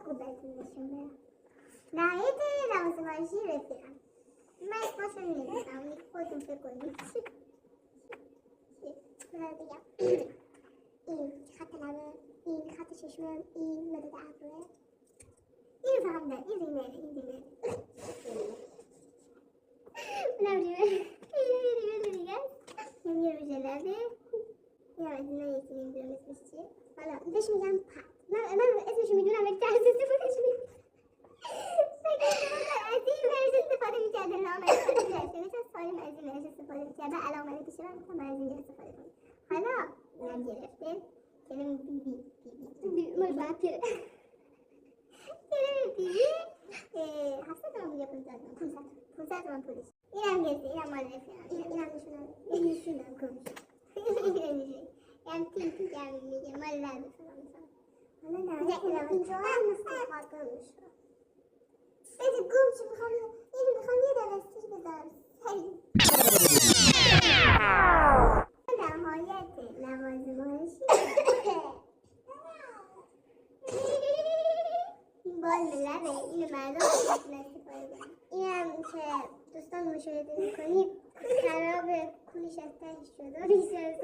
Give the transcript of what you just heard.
خوب بهتون نشون بدم. نهایت لوازم‌آرایشی رفیقم. من اسمش رو نمی‌دونم، خودتون فکر کنید. بگم این خط لبه، این خط چشمم، این مداد ابروه، این فهمیدم، این ریمه اونم ریمه دیگه است. یه روژ لبه، یه از اینا یکی نمیدونم اسمش چیه. حالا بهش میگم پد. من اسمشو میدونم ولی طرز استفادهش میدونم. از این ورژن استفاده میکرده، نام استفاده کرده میشه سالم از این ورژن استفاده میکرده. علامه پیشه من گفتم از اینجا استفاده کنیم. حالا اونم گرفته کلم بی مال باید پیره کلم بی 700 تومن بوده 500 تومن پولش. اینم گرفته، اینم مال رفیقم، اینم نشونم کنش اینم تیم هم میگه مال لبه حالا نه اینجا هم استفاده میشه. بده گم چه میخوام یه دقیقه بذارم سریع. نهایت لوازم‌آرایشی این بال لبه، اینو مردم میتونن استفاده کنن. اینم که دوستان مشاهده میکنید خراب کلش از تهش شده، ریشه از